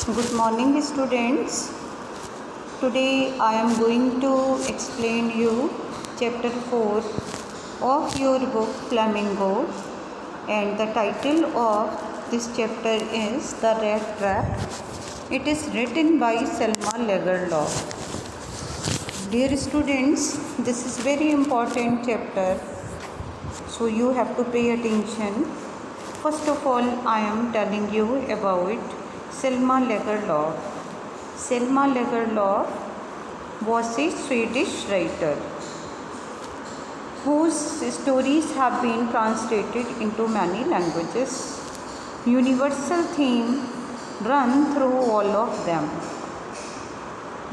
Good morning, students. Today I am going to explain you chapter 4 of your book Flamingo, and the title of this chapter is The Rat Trap. It is written by Selma Lagerlof. Dear students, this is very important chapter, so you have to pay attention. First of all, I am telling you about Selma Lagerlof. Selma Lagerlof was a Swedish writer whose stories have been translated into many languages. Universal theme run through all of them,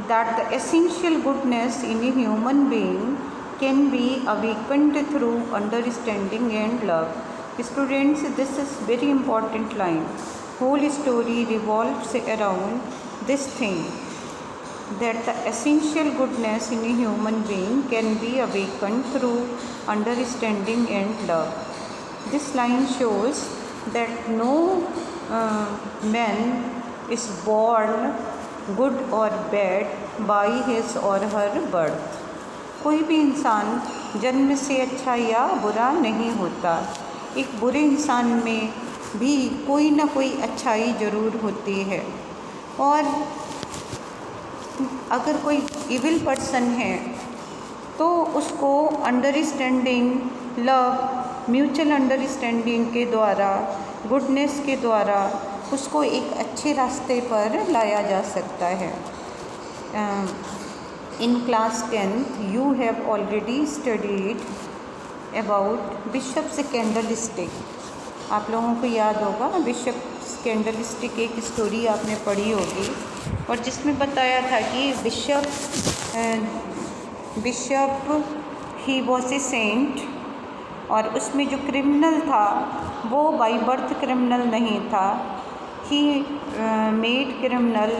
that the essential goodness in a human being can be awakened through understanding and love. Students, this is very important line. Whole story revolves around this thing, that the essential goodness in a human being can be awakened through understanding and love. This line shows that no man is born good or bad by his or her birth. कोई भी इंसान जन्म से अच्छा या बुरा नहीं होता. एक बुरे इंसान में भी कोई ना कोई अच्छाई ज़रूर होती है, और अगर कोई इविल पर्सन है तो उसको अंडरस्टैंडिंग, लव, म्यूचुअल अंडरस्टैंडिंग के द्वारा, गुडनेस के द्वारा उसको एक अच्छे रास्ते पर लाया जा सकता है. In class 10th you have already studied about bishop's candlestick. आप लोगों को याद होगा बिशप कैंडलस्टिक एक स्टोरी आपने पढ़ी होगी, और जिसमें बताया था कि bishop he was a saint, और उसमें जो क्रिमिनल था वो बाई बर्थ क्रिमिनल नहीं था. He made criminal,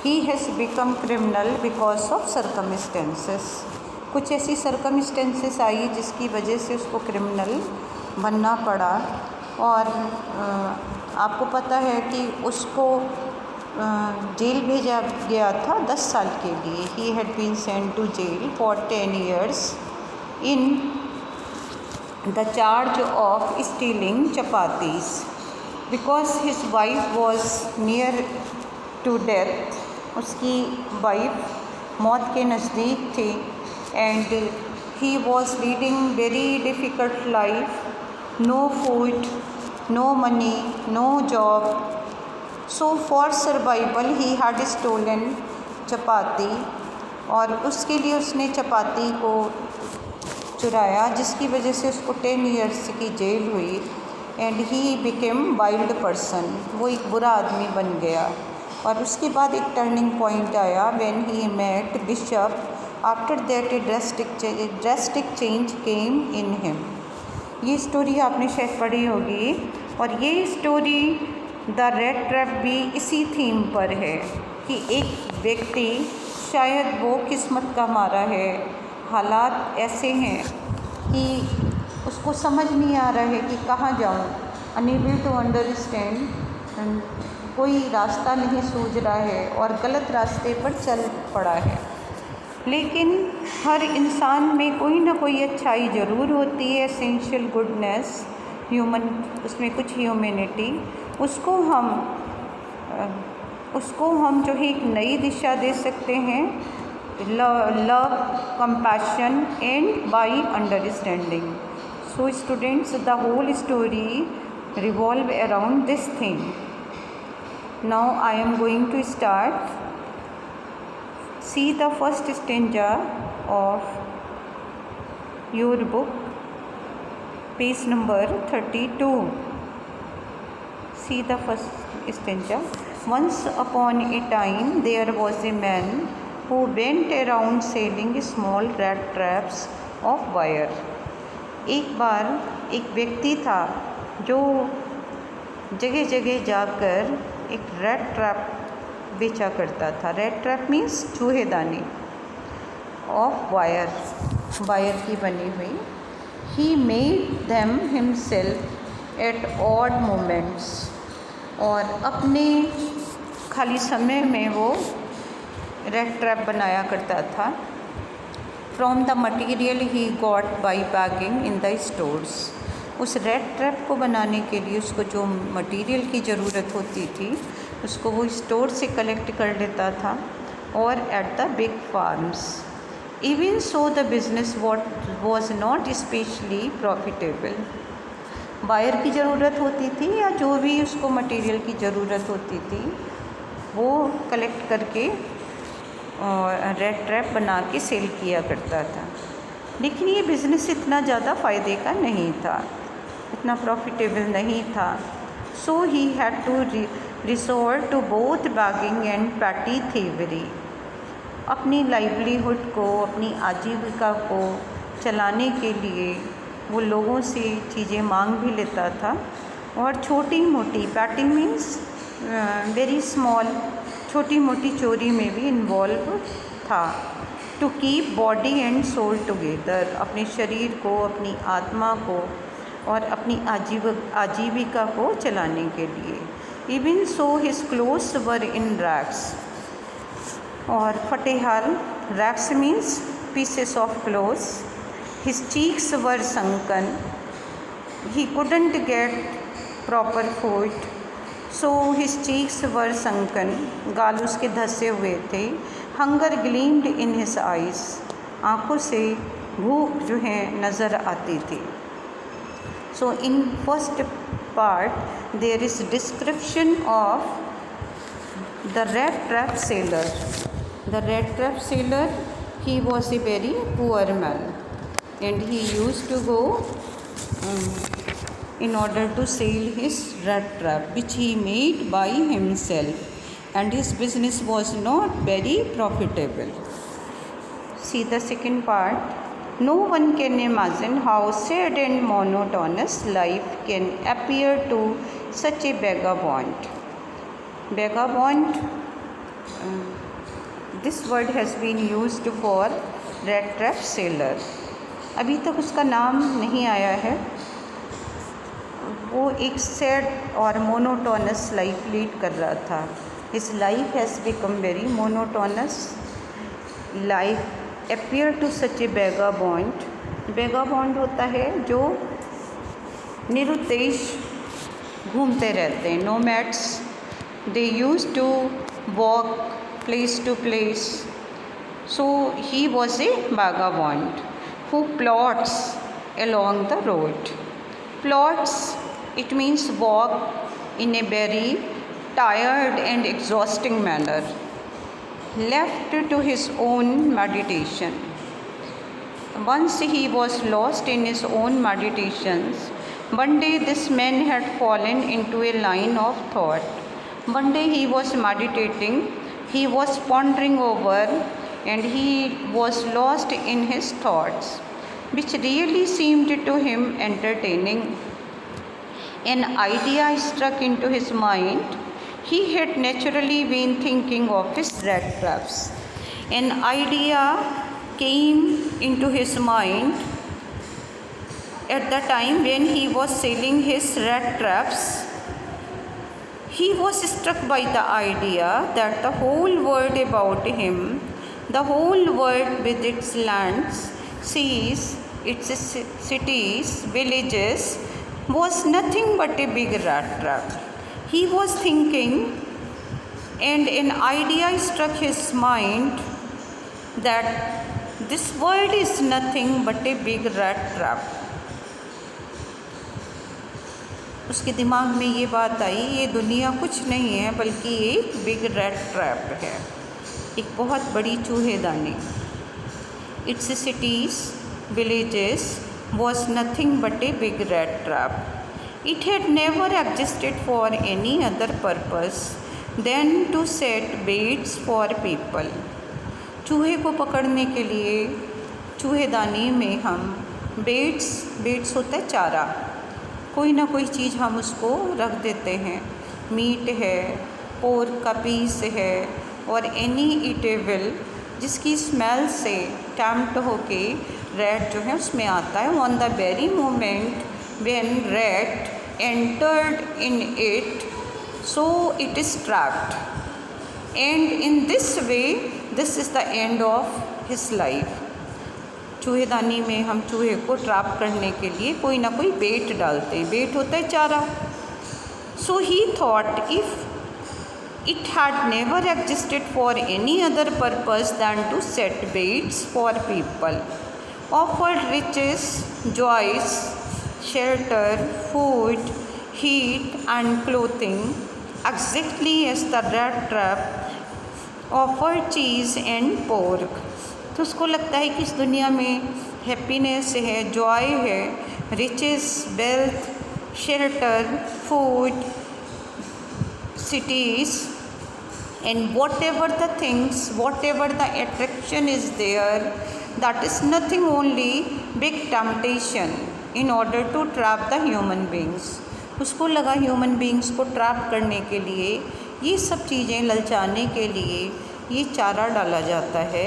he has become criminal because of circumstances. कुछ ऐसी सर्कमस्टेंसेस आई जिसकी वजह से उसको क्रिमिनल बनना पड़ा. और आपको पता है कि उसको जेल भेजा गया था 10 साल के लिए. He had been sent to jail for 10 years in the charge of stealing chapatis, because his wife was near to death. उसकी वाइफ मौत के नज़दीक थी, and he was leading very difficult life. No food, no money, no job. So for survival he had stolen चपाती, और उसके लिए उसने चपाती को चुराया, जिसकी वजह से उसको 10 years की जेल हुई. And he became wild person. वो एक बुरा आदमी बन गया. और उसके बाद एक टर्निंग पॉइंट आया when he met bishop. After that a drastic change came in him. ये स्टोरी आपने शायद पढ़ी होगी, और ये स्टोरी द रेड ट्रैप भी इसी थीम पर है कि एक व्यक्ति, शायद वो किस्मत का मारा है, हालात ऐसे हैं कि उसको समझ नहीं आ रहा है कि कहाँ जाऊँ, अनएबल टू अंडरस्टैंड, कोई रास्ता नहीं सूझ रहा है और गलत रास्ते पर चल पड़ा है. लेकिन हर इंसान में कोई ना कोई अच्छाई ज़रूर होती है, एसेंशियल गुडनेस, ह्यूमन, उसमें कुछ ह्यूमैनिटी. उसको हम जो है एक नई दिशा दे सकते हैं. Love, compassion and by understanding. So students, the whole story revolve around this thing. Now I am going to start. See the first stanza of your book, page number 32. See the first stanza. Once upon a time there was a man who went around selling small rat traps of wire. एक बार एक व्यक्ति था जो जगह जगह जाकर एक rat trap बेचा करता था. रेड ट्रैप मीन्स चूहेदानी, ऑफ वायर की बनी हुई. He made them himself at odd moments. और अपने खाली समय में वो रैट ट्रैप बनाया करता था। From the material he got by bagging in the stores. उस रैट ट्रैप को बनाने के लिए उसको जो मटीरियल की ज़रूरत होती थी उसको वो स्टोर से कलेक्ट कर लेता था और at the big farms. Even so the business was not specially profitable. Buyer की ज़रूरत होती थी या जो भी उसको मटेरियल की ज़रूरत होती थी वो कलेक्ट करके रैट ट्रैप बना के सेल किया करता था। लेकिन ये बिज़नेस इतना ज़्यादा फ़ायदे का नहीं था, इतना प्रॉफिटेबल नहीं था। So he had to resort to both begging and petty thievery. अपनी लाइवलीहुड को, अपनी आजीविका को चलाने के लिए वो लोगों से चीज़ें मांग भी लेता था और छोटी मोटी, पैटी मीन्स वेरी स्मॉल, छोटी मोटी चोरी में भी इन्वॉल्व था। To keep body and soul together, अपने शरीर को, अपनी आत्मा को और अपनी आजीविका को चलाने के लिए। Even so his clothes were in rags, और फटे हाल, rags means pieces of clothes. His cheeks were sunken, he couldn't get proper food, so his cheeks were sunken, गाल उसके धंसे हुए थे। hunger gleamed in his eyes, आँखों से भूख जो है नज़र आती थी। So in first part there is description of the rat trap sailor. The rat trap sailor, he was a very poor man and he used to go in order to sail his rat trap which he made by himself, and his business was not very profitable. See the second part. No one can imagine how sad and monotonous life can appear to such a vagabond. Vagabond, this word has been used for rat trap sailor. अभी तक उसका नाम नहीं आया है। वो एक sad और मोनोटोनस लाइफ लीड कर रहा था। His life has become very monotonous. Life appear to such a vagabond. Vagabond होता है जो निरुद्देश घूमते रहते हैं, nomads. They use to walk place to place. So he was a vagabond who plods along the road. Plods, it means walk in a very tired and exhausting manner, left to his own meditation. Once he was lost in his own meditations. One day this man had fallen into a line of thought. One day he was meditating. He was pondering over and he was lost in his thoughts, which really seemed to him entertaining. An idea struck into his mind. He had naturally been thinking of his rat traps. An idea came into his mind at the time when he was selling his rat traps. He was struck by the idea that the whole world about him, the whole world with its lands, seas, its cities, villages, was nothing but a big rat trap. He was thinking, and an idea struck his mind that this world is nothing but a big rat trap. उसके दिमाग में ये बात आई, ये दुनिया कुछ नहीं है बल्कि एक बिग रैट ट्रैप है, एक बहुत बड़ी चूहेदानी। Its cities, villages was nothing but a big rat trap. It had never existed for any other purpose than to set baits for people. चूहे को पकड़ने के लिए चूहेदानी में हम बेट्स होता है चारा, कोई ना कोई चीज़ हम उसको रख देते हैं। मीट है, पोर्क का पीस है और एनी ईटेबल जिसकी स्मेल से टैम्प्ट होके रैट जो है उसमें आता है। On the very moment when rat entered in it, so it is trapped. And in this way this is the end of his life. चूहेदानी में हम चूहे को ट्रैप करने के लिए कोई ना कोई बेट डालते हैं, बेट होता है चारा। So he thought if it had never existed for any other purpose than to set baits for people, offered riches, joys, shelter, food, heat and clothing, exactly as the rat trap offered cheese and pork। तो उसको लगता है कि इस दुनिया में happiness है, joy है, riches, wealth, shelter, food, cities, and whatever the things, whatever the attraction is there, that is nothing, only big temptation in order to trap the human beings। उसको लगा ह्यूमन बींग्स को trap करने के लिए, ये सब चीज़ें ललचाने के लिए ये चारा डाला जाता है।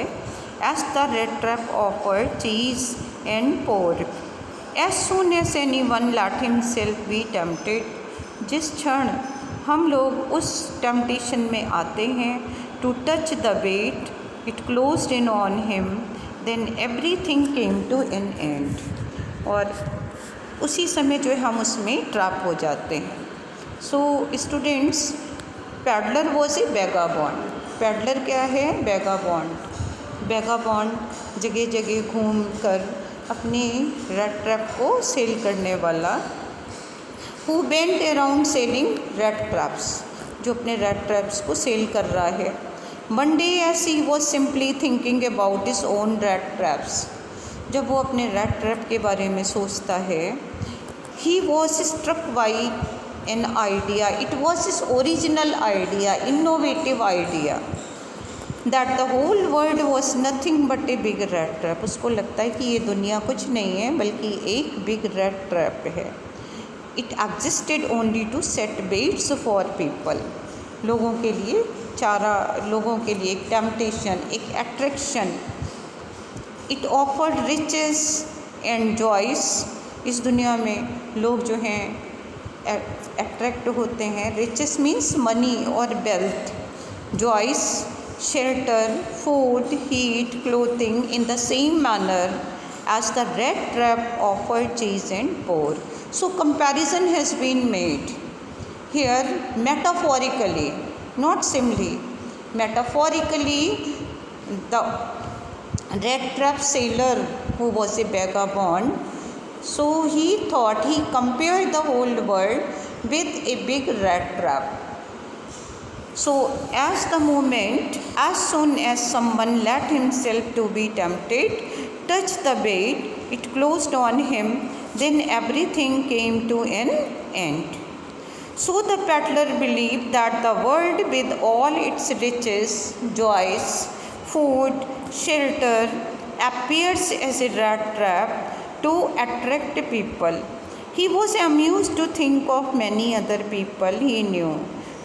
As the red trap offer cheese and pork, as soon as any one let himself be tempted, जिस क्षण हम लोग उस टेम्पटेशन में आते हैं, to touch the bait it closed in on him, then everything came to an end. और उसी समय जो है हम उसमें ट्रैप हो जाते हैं। So students, peddler was a vagabond. Peddler क्या है? वैगाबॉन्ड। वैगाबॉन्ड जगह जगह घूम कर अपने रेड ट्रैप को सेल करने वाला, who went around selling rat traps, जो अपने rat traps को सेल कर रहा है। One day as he was simply thinking about his own rat traps, जब वो अपने rat trap के बारे में सोचता है, he was struck by an idea, it was his original idea, innovative idea, that the whole world was nothing but a big rat trap। उसको लगता है कि ये दुनिया कुछ नहीं है बल्कि एक big rat trap है। It existed only to set baits for people, लोगों के लिए चारा, लोगों के लिए एक टेम्पटेशन, एक attraction. It offered riches and joys, इस दुनिया में लोग जो हैं अट्रैक्ट होते हैं। रिचेस मीन्स मनी और wealth, joys, shelter, food, heat, clothing, in the same manner as the rat trap offered cheese and pork। So comparison has been made here metaphorically, not simply. Metaphorically, the rat trap seller who was a vagabond, so he thought, he compared the whole world with a big rat trap। So as the moment, as soon as someone let himself to be tempted, touch the bait, it closed on him, then everything came to an end। So the peddler believed that the world with all its riches, joys, food, shelter appears as a rat trap to attract people। He was amused to think of many other people he knew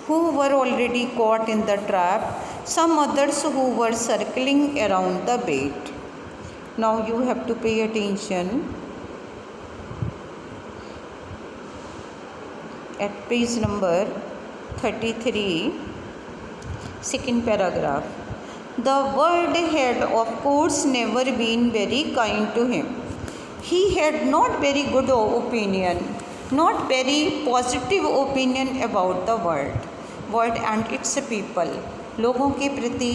who were already caught in the trap, some others who were circling around the bait। Now you have to pay attention at page number 33, second paragraph। The world had of course never been very kind to him। He had not very good opinion, not very positive opinion about the world and its people। लोगों के प्रति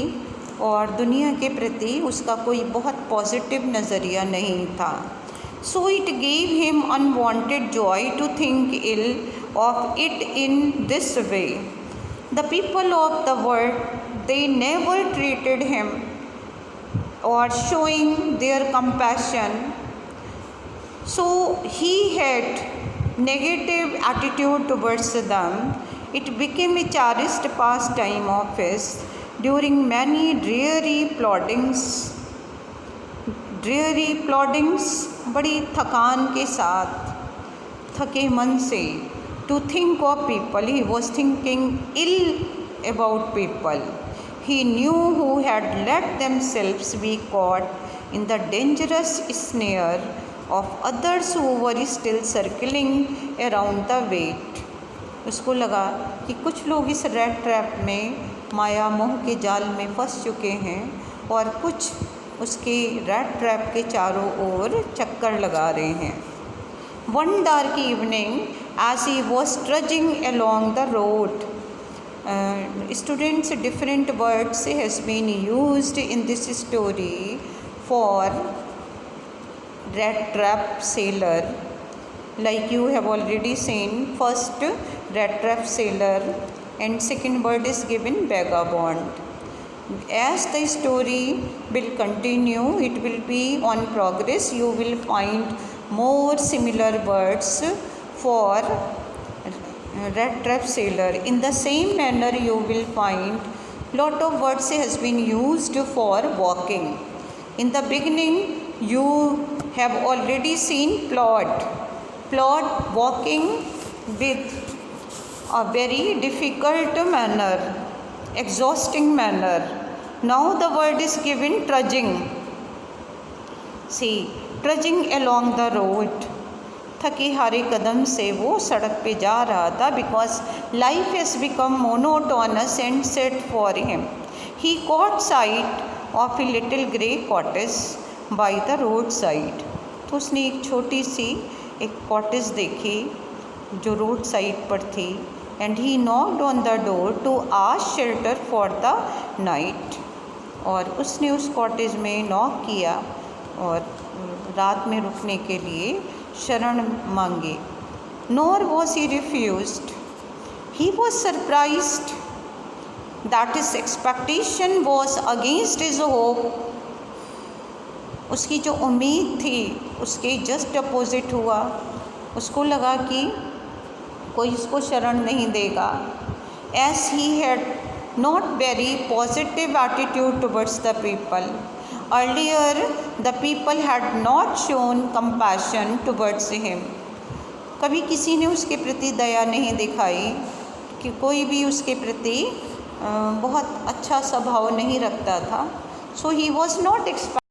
और दुनिया के प्रति उसका कोई बहुत पॉजिटिव नज़रिया नहीं था। So it gave him unwanted joy to think ill of it in this way। The people of the world, they never treated him or showing their compassion, so he had negative attitude towards them। It became a cherished pastime of his during many dreary ploddings, बड़ी थकान के साथ, थके मन से, to think of people, he was thinking ill about people he knew who had let themselves be caught in the dangerous snare of others who were still circling around the bait। उसको लगा कि कुछ लोग इस red trap में माया मोह के जाल में फंस चुके हैं और कुछ उसके रैट ट्रैप के चारों ओर चक्कर लगा रहे हैं। One dark evening as he was trudging along the road. Students, different words has been used in this story for rat trap sailor. Like you have already seen, first rat trap sailor and second word is given vagabond. As the story will continue, it will be on progress. You will find more similar words for rat trap sailor. In the same manner, you will find lot of words has been used for walking. In the beginning, you have already seen plod walking with a very difficult manner, exhausting manner. Now the word is given trudging. See, trudging along the road. थके हारे कदम से वो सड़क पे जा रहा था, because life has become monotonous and set for him. He caught sight of a little grey cottage by the road side. तो उसने एक छोटी सी एक कॉटेज देखी जो रोड साइड पर थी. And he knocked on the door to ask shelter for the night. और उसने उस कॉटेज में नॉक किया और रात में रुकने के लिए शरण मांगे. Nor was he refused. He was surprised that his expectation was against his hope. उसकी जो उम्मीद थी उसके जस्ट अपोजिट हुआ. उसको लगा कि कोई उसको शरण नहीं देगा. As he had not very positive attitude towards the people. Earlier, the people had not shown compassion towards him. कभी किसी ने उसके प्रति दया नहीं दिखाई, कि कोई भी उसके प्रति बहुत अच्छा स्वभाव नहीं रखता था. So he was not expecting